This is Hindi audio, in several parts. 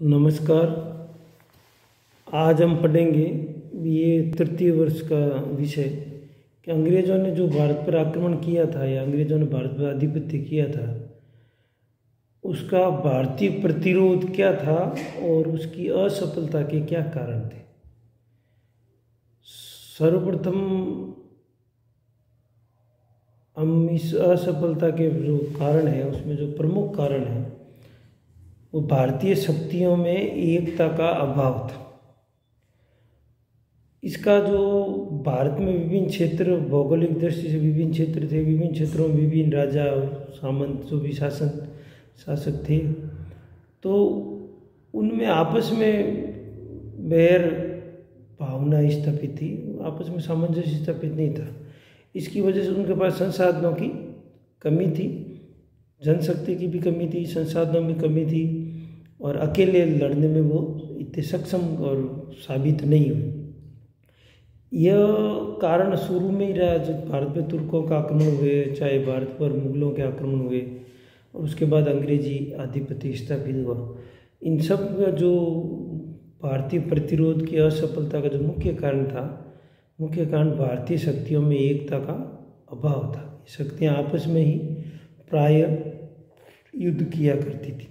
नमस्कार। आज हम पढ़ेंगे ये तृतीय वर्ष का विषय कि अंग्रेज़ों ने जो भारत पर आक्रमण किया था या अंग्रेज़ों ने भारत पर आधिपत्य किया था उसका भारतीय प्रतिरोध क्या था और उसकी असफलता के क्या कारण थे। सर्वप्रथम हम इस असफलता के जो कारण है उसमें जो प्रमुख कारण है वो भारतीय शक्तियों में एकता का अभाव था। इसका जो भारत में विभिन्न क्षेत्र भौगोलिक दृष्टि से विभिन्न क्षेत्र थे, विभिन्न क्षेत्रों में विभिन्न राजा और सामंत जो भी शासक थे, तो उनमें आपस में बैर भावना स्थापित थी, आपस में सामंजस्य स्थापित नहीं था। इसकी वजह से उनके पास संसाधनों की कमी थी, जनशक्ति की भी कमी थी, संसाधनों में कमी थी और अकेले लड़ने में वो इतने सक्षम और साबित नहीं हुए। यह कारण शुरू में ही रहा जब भारत पे तुर्कों का आक्रमण हुए, चाहे भारत पर मुगलों के आक्रमण हुए और उसके बाद अंग्रेजी आधिपत्य स्थापित हुआ। इन सब का जो भारतीय प्रतिरोध की असफलता का जो मुख्य कारण भारतीय शक्तियों में एकता का अभाव था। शक्तियाँ आपस में ही प्राय युद्ध किया करती थी।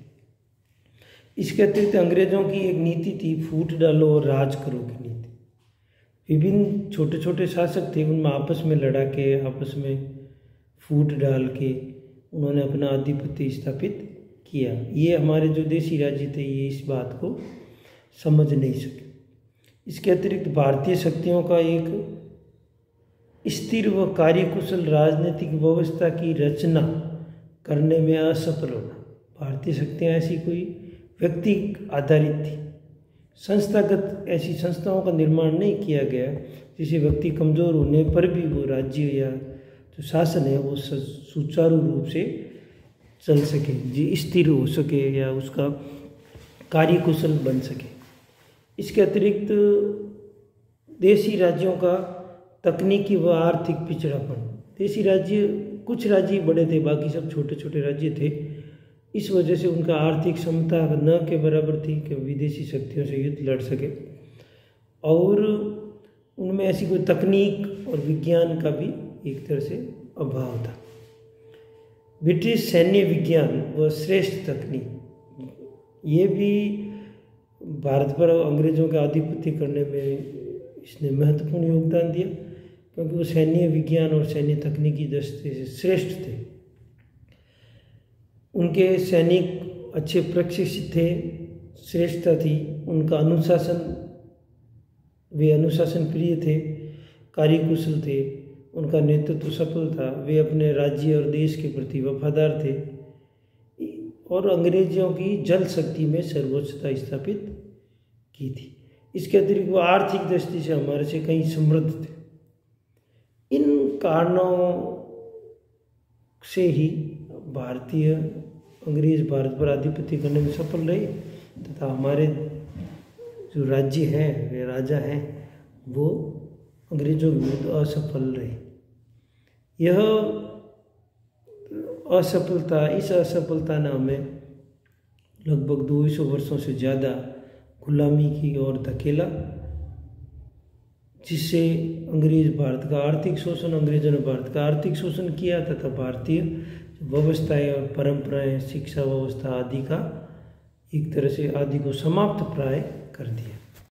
इसके अतिरिक्त अंग्रेज़ों की एक नीति थी, फूट डालो और राज करो की नीति। विभिन्न छोटे छोटे शासक थे, उनमें आपस में लड़ा के, आपस में फूट डाल के उन्होंने अपना आधिपत्य स्थापित किया। ये हमारे जो देशी राज्य थे ये इस बात को समझ नहीं सके। इसके अतिरिक्त भारतीय शक्तियों का एक स्थिर व कार्यकुशल राजनीतिक व्यवस्था की रचना करने में असफल होना। भारतीय शक्तियाँ ऐसी कोई व्यक्ति आधारित थी, संस्थागत ऐसी संस्थाओं का निर्माण नहीं किया गया जिसे व्यक्ति कमज़ोर होने पर भी वो राज्य या जो शासन है वो सुचारू रूप से चल सके, जी स्थिर हो सके या उसका कार्यकुशल बन सके। इसके अतिरिक्त देशी राज्यों का तकनीकी व आर्थिक पिछड़ापन। देशी राज्य कुछ राज्य बड़े थे, बाकी सब छोटे छोटे राज्य थे। इस वजह से उनका आर्थिक क्षमता न के बराबर थी कि विदेशी शक्तियों से युद्ध लड़ सके और उनमें ऐसी कोई तकनीक और विज्ञान का भी एक तरह से अभाव था। ब्रिटिश सैन्य विज्ञान व श्रेष्ठ तकनीक ये भी भारत पर अंग्रेज़ों का आधिपत्य करने में इसने महत्वपूर्ण योगदान दिया, क्योंकि वो सैन्य विज्ञान और सैन्य तकनीकी दृष्टि से श्रेष्ठ थे। उनके सैनिक अच्छे प्रशिक्षित थे, श्रेष्ठता थी, उनका वे अनुशासन प्रिय थे, कार्यकुशल थे, उनका नेतृत्व सफल था, वे अपने राज्य और देश के प्रति वफादार थे और अंग्रेज़ों की जल शक्ति में सर्वोच्चता स्थापित की थी। इसके अतिरिक्त वो आर्थिक दृष्टि से हमारे से कहीं समृद्ध थे। इन कारणों से ही अंग्रेज भारत पर आधिपत्य करने में सफल रहे तथा हमारे जो राज्य हैं, वे राजा हैं, वो अंग्रेजों के विरुद्ध असफल रहे। यह इस असफलता ने हमें लगभग 200 वर्षों से ज़्यादा गुलामी की ओर धकेला, जिससे अंग्रेज़ों ने भारत का आर्थिक शोषण किया तथा भारतीय व्यवस्थाएं और परंपराएं, शिक्षा व्यवस्था आदि को समाप्त प्राय कर दिया।